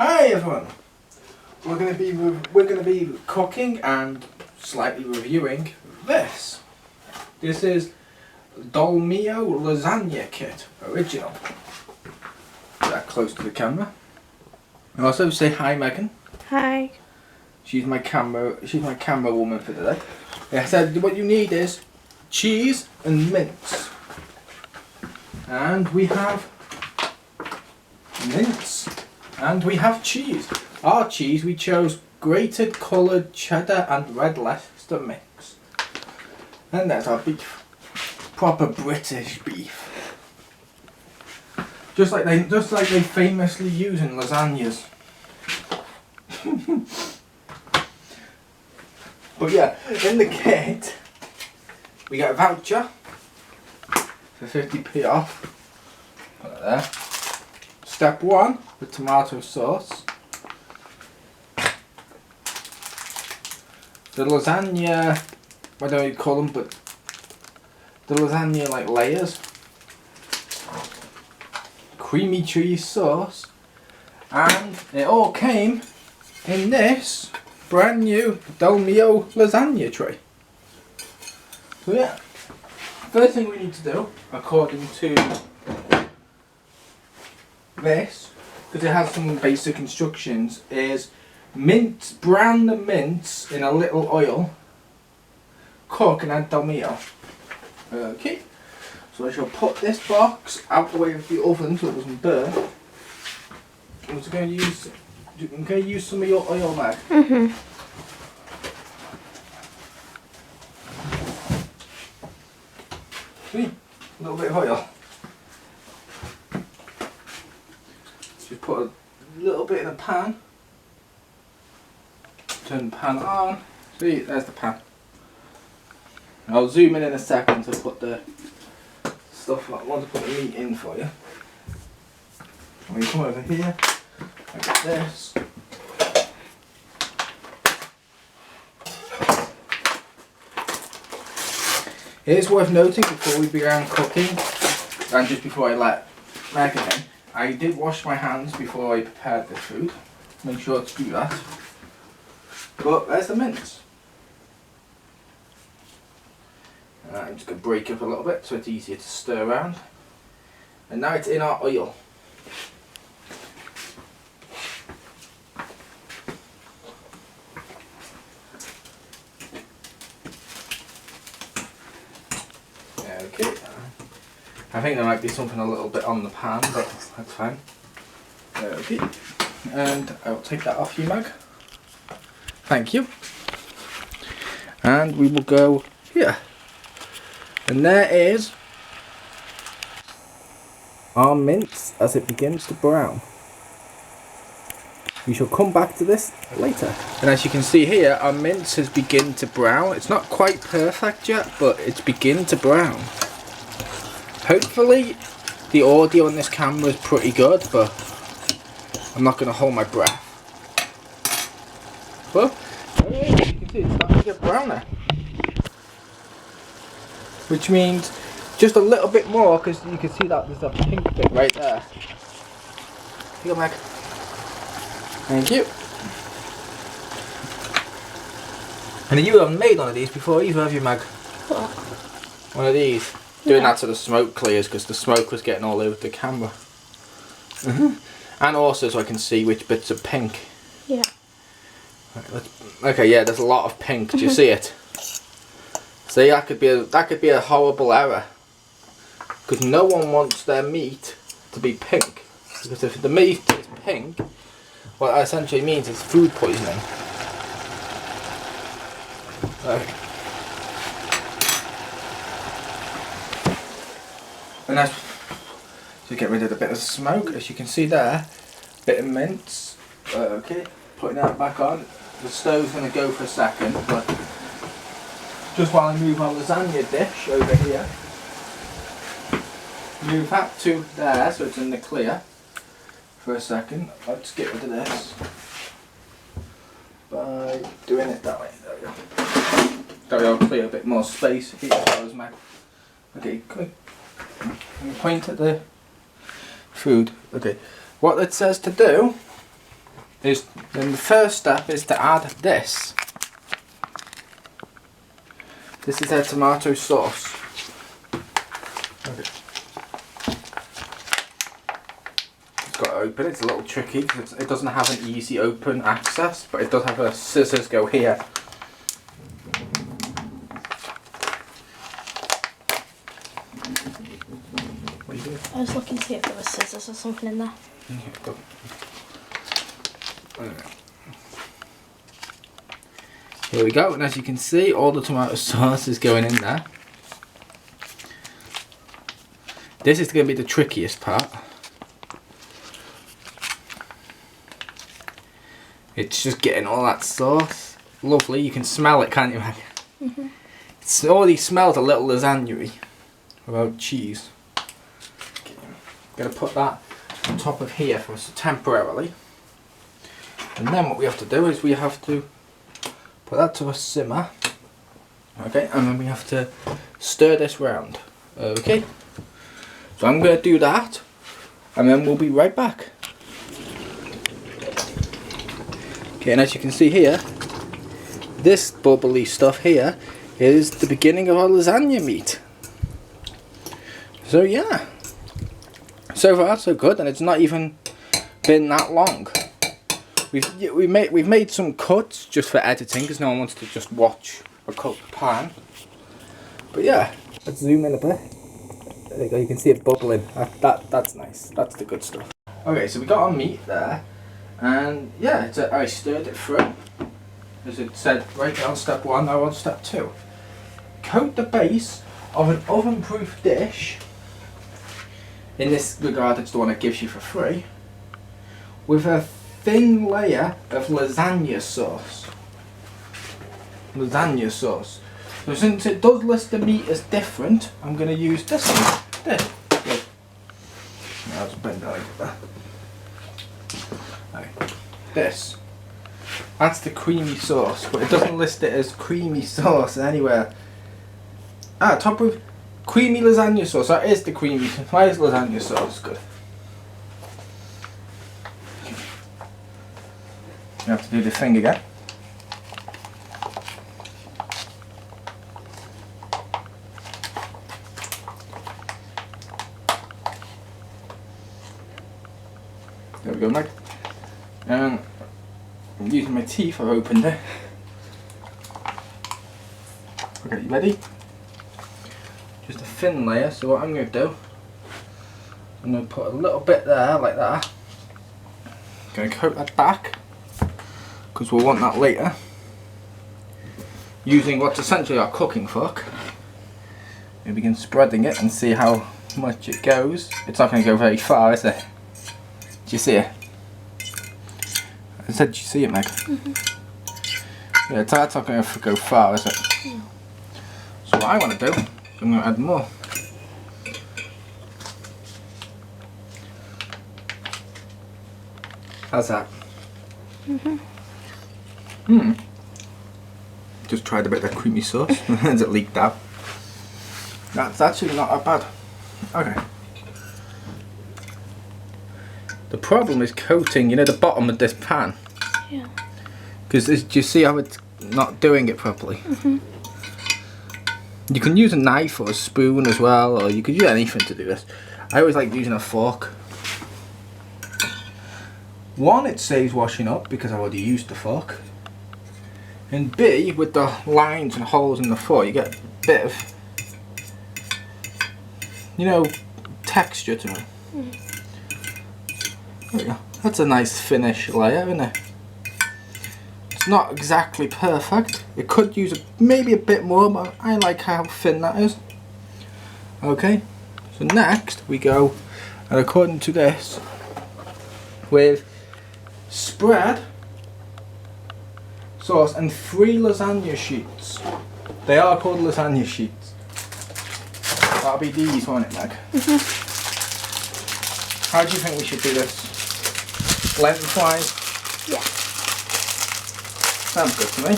Hi everyone. We're gonna be cooking and slightly reviewing this. This is Dolmio Lasagne Kit original. Put that close to the camera. And also say hi, Megan. Hi. She's my camera woman for today. I said what you need is cheese and mince. And we have mince. And we have cheese. Our cheese we chose grated coloured cheddar and red Leicester mix. And there's our beef. Proper British beef. Just like they famously use in lasagnas. But yeah, in the kit we get a voucher for 50p off. Put it there. Step 1, the tomato sauce. The lasagna, I don't know what you call them, but the lasagna like layers. Creamy cheese sauce. And it all came in this brand new Dolmio Lasagne tray. So yeah, first thing we need to do, according to this, because it has some basic instructions, is brown the mince in a little oil, cook and add Dolmio. Okay, so I shall put this box out the way of the oven so it doesn't burn. I'm just going to use some of your oil, Meg. See, a little bit of oil. Just put a little bit in a pan. Turn the pan on. See, there's the pan. I'll zoom in a second to put the stuff I want to put the meat in for you. When you come over here, I get this. It is worth noting before we began cooking, and just before I let Megan in, I did wash my hands before I prepared the food. Make sure to do that. But there's the mince. I'm just going to break up a little bit so it's easier to stir around. And now it's in our oil. Okay. I think there might be something a little bit on the pan, but that's fine. Okay. And I'll take that off you, Mag. Thank you. And we will go here. And there is our mince as it begins to brown. We shall come back to this later. And as you can see here, our mince has begun to brown. It's not quite perfect yet, but it's begun to brown. Hopefully the audio on this camera is pretty good, but I'm not going to hold my breath. But you can see it's starting to get browner. Which means just a little bit more, because you can see that there's a pink bit right there. Here you go, Meg. Thank you. And you haven't made one of these before either, have you, Meg? What? One of these. Doing that so the smoke clears, because the smoke was getting all over the camera. And also so I can see which bits are pink. Yeah. Okay, yeah, there's a lot of pink. Do you see it? See, that could be a horrible error, because no one wants their meat to be pink. Because if the meat is pink, what that essentially means is food poisoning. Okay. And that's to get rid of a bit of smoke, as you can see there. Bit of mince. Okay, putting that back on. The stove's going to go for a second, but just while I move our lasagna dish over here, move that to there so it's in the clear for a second. Let's get rid of this by doing it that way. There we go. There we go, clear a bit more space here as well as Meg. Okay, quick. Point at the food. Okay, what it says to do then the first step is to add this. This is their tomato sauce. Okay. It's got to open. It's a little tricky because it doesn't have an easy open access, but it does have a scissors go here. What are you doing? I was looking to see if there were scissors or something in there. Here we go, and as you can see, all the tomato sauce is going in there. This is going to be the trickiest part. It's just getting all that sauce. Lovely, you can smell it, can't you, Meg? Mm-hmm. It already smells a little lasagna-y without cheese. Okay. I'm going to put that on top of here for us temporarily. And then what we have to do is we have to put that to a simmer. Okay, and then we have to stir this round. Okay, so I'm going to do that, and then we'll be right back. Okay, and as you can see here, this bubbly stuff here is the beginning of our lasagna meat. So yeah, so far so good, and it's not even been that long. We've made some cuts just for editing because no one wants to just watch a cooked pan. But yeah, let's zoom in a bit. There you go, you can see it bubbling. That's nice. That's the good stuff. Okay, so we got our meat there, and yeah, I stirred it through. As it said right there on step 1, now on step 2. Coat the base of an oven-proof dish. In this regard, it's the one it gives you for free. With a thin layer of lasagna sauce. Lasagna sauce. So since it does list the meat as different, I'm going to use this one. This. Look. I'll just bend that like that. Okay. This. That's the creamy sauce, but it doesn't list it as creamy sauce anywhere. Top with creamy lasagna sauce. That is the creamy. Why is lasagna sauce good? You have to do the thing again. There we go, Meg. And I'm using my teeth, I've opened it. Okay, you ready? Just a thin layer, so what I'm going to do, I'm going to put a little bit there, like that. I'm going to coat that back, because we'll want that later. Using what's essentially our cooking fork. We begin spreading it and see how much it goes. It's not going to go very far, is it? Do you see it? I said, do you see it, Meg? Mm-hmm. Yeah, that's not going to go far, is it? No. So what I want to do, I'm going to add more. How's that? Just tried a bit of creamy sauce and it leaked out. That's actually not that bad. Okay. The problem is coating, you know, the bottom of this pan. Yeah. Because do you see how it's not doing it properly? Mm-hmm. You can use a knife or a spoon as well, or you could use anything to do this. I always like using a fork. One, it saves washing up because I already used the fork. And B, with the lines and holes in the fork, you get a bit of, you know, texture to it. There we go. That's a nice finish layer, isn't it? It's not exactly perfect. It could use maybe a bit more, but I like how thin that is. Okay, so next we go, and according to this, with spread, sauce, and 3 lasagna sheets. They are called lasagna sheets. That'll be these, won't it, Meg? How do you think we should do this? Lengthwise? Yeah. Sounds good to me.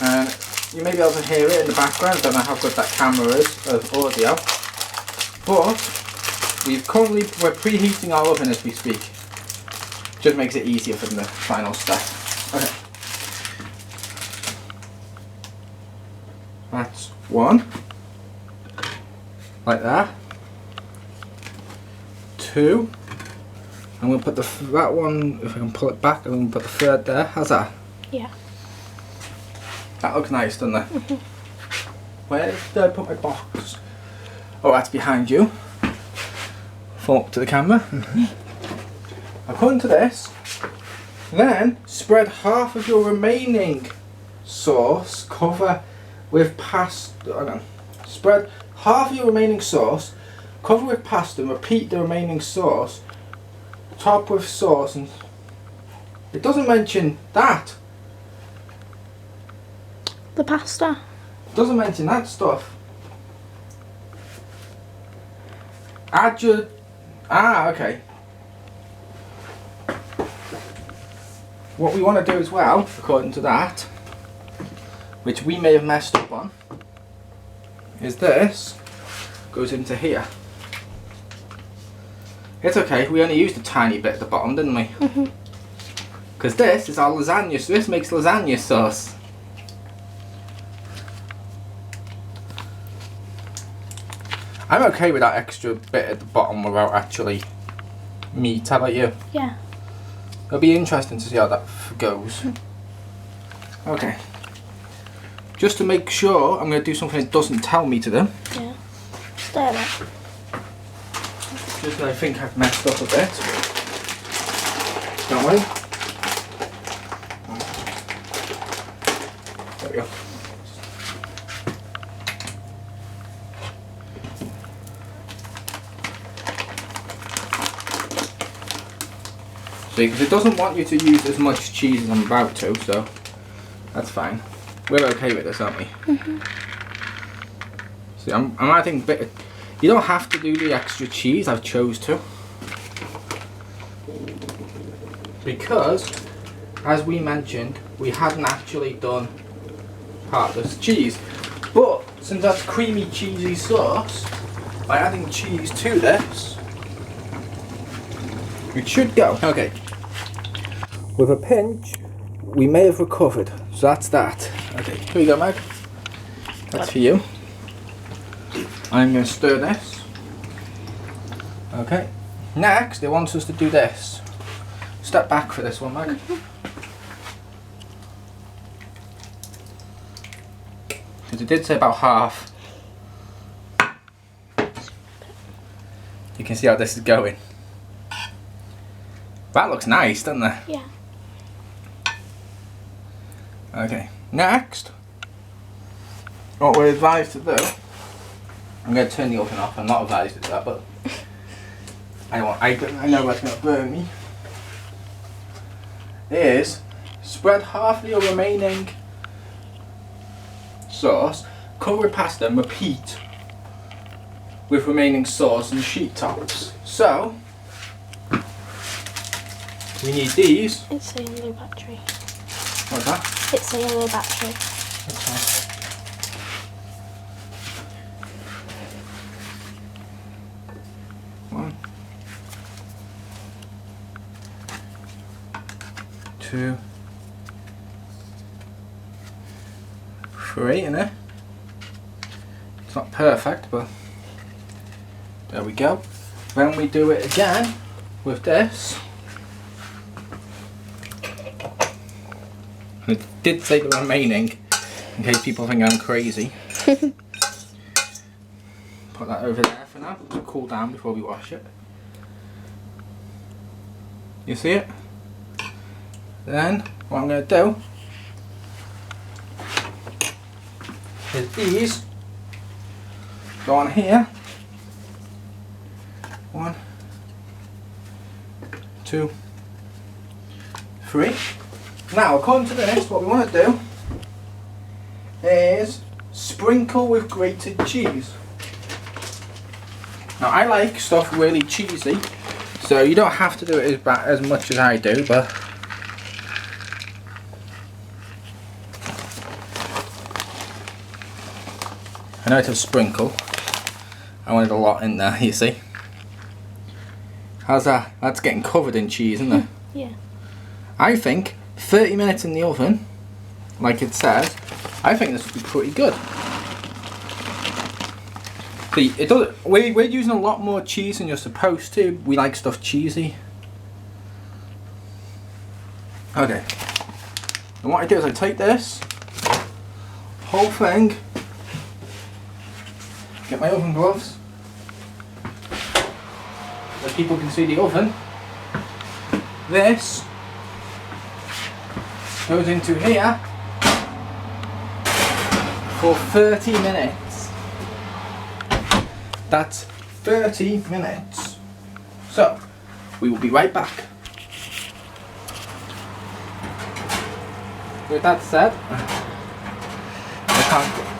And you may be able to hear it in the background. I don't know how good that camera is of audio. But we're preheating our oven as we speak. Just makes it easier for the final step. Okay. That's one. Like that. Two. I'm going to put that one, if I can pull it back, I'm going to put the third there. How's that? Yeah. That looks nice, doesn't it? Where did I put my box? Oh, that's behind you. Fall up to the camera. According to this, then spread half of your remaining sauce, cover with pasta. Oh no. Spread half of your remaining sauce, cover with pasta, and repeat the remaining sauce. Top with sauce, and it doesn't mention that. The pasta. It doesn't mention that stuff. Add your... okay. What we want to do as well, according to that, which we may have messed up on, is this goes into here. It's okay, we only used a tiny bit at the bottom, didn't we? Because this is our lasagna, so this makes lasagna sauce. I'm okay with that extra bit at the bottom without actually meat. How about you? Yeah. It'll be interesting to see how that goes. Okay. Just to make sure, I'm going to do something it doesn't tell me to do. Yeah. Stay there. Just that I think I've messed up a bit. Don't worry. There we go. See, because it doesn't want you to use as much cheese as I'm about to, so that's fine. We're okay with this, aren't we? See, I'm adding a bit. You don't have to do the extra cheese, I've chose to. Because, as we mentioned, we hadn't actually done part of this cheese. But, since that's creamy cheesy sauce, by adding cheese to this, it should go. Okay. With a pinch, we may have recovered. So that's that. Okay, here you go, Mag. That's for you. I'm going to stir this. Okay. Next, it wants us to do this. Step back for this one, Mag. Because it did say about half. You can see how this is going. That looks nice, doesn't it? Yeah. Okay. Next, what we're advised to do, I'm going to turn the oven off. I'm not advised to do that, but I know that's going to burn me. Is spread half of your remaining sauce, cover with pasta, and repeat with remaining sauce and sheet tops. So we need these. It's a yellow battery. What's that? It's a yellow battery. That's fine. One, two, three, innit? It's not perfect, but there we go. Then we do it again with this. And it did say the remaining, in case people think I'm crazy. Put that over there for now to cool down before we wash it. You see it? Then what I'm going to do is these go on here. 1, 2, 3. Now, according to this, what we want to do is sprinkle with grated cheese. Now, I like stuff really cheesy, so you don't have to do it as much as I do, but I know to sprinkle. I wanted a lot in there, you see. How's that? That's getting covered in cheese, isn't it? Yeah. I think 30 minutes in the oven, like it says, I think this would be pretty good. See, it does. We're using a lot more cheese than you're supposed to. We like stuff cheesy. Okay. And what I do is I take this whole thing, get my oven gloves, so people can see the oven. This goes into here for 30 minutes. That's 30 minutes. So, we will be right back. With that said,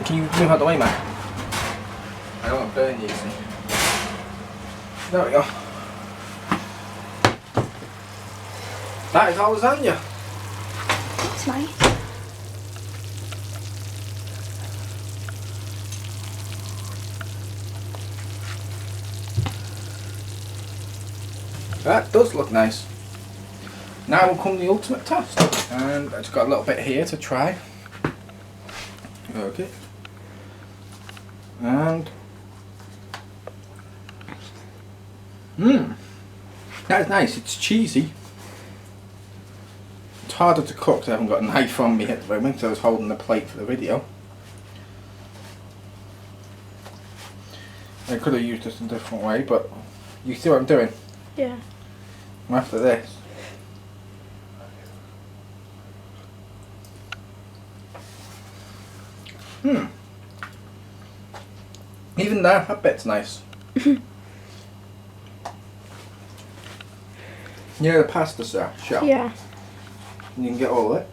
can you move out the way, man? I don't want to burn you, see. There we go. That is our lasagna. That's nice. That does look nice. Now will come the ultimate test. And I just got a little bit here to try. Okay. And that is nice. It's cheesy. It's harder to cook because I haven't got a knife on me at the moment, so I was holding the plate for the video. I could have used this in a different way, but you see what I'm doing? Yeah. After this. Even that bit's nice. Yeah, the pasta shell. Yeah. You can get all of it.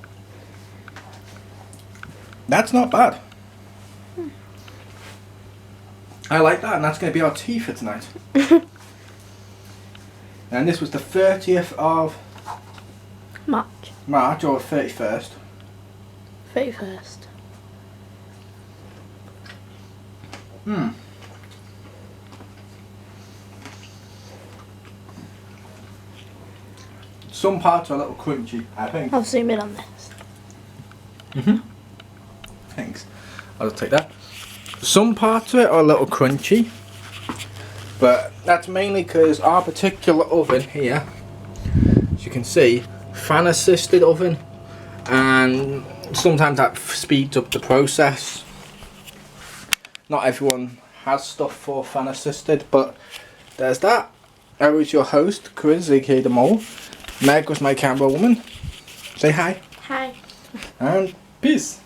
That's not bad. I like that, and that's going to be our tea for tonight. And this was the 30th of March or 31st. 31st. Some parts are a little crunchy, I think. I'll zoom in on this. Thanks. I'll just take that. Some parts of it are a little crunchy, but that's mainly because our particular oven here, as you can see, fan assisted oven, and sometimes that speeds up the process. Not everyone has stuff for fan assisted, but there's that. I was your host, Chris, aka The Mole. Meg was my camera woman. Say hi. Hi. And peace.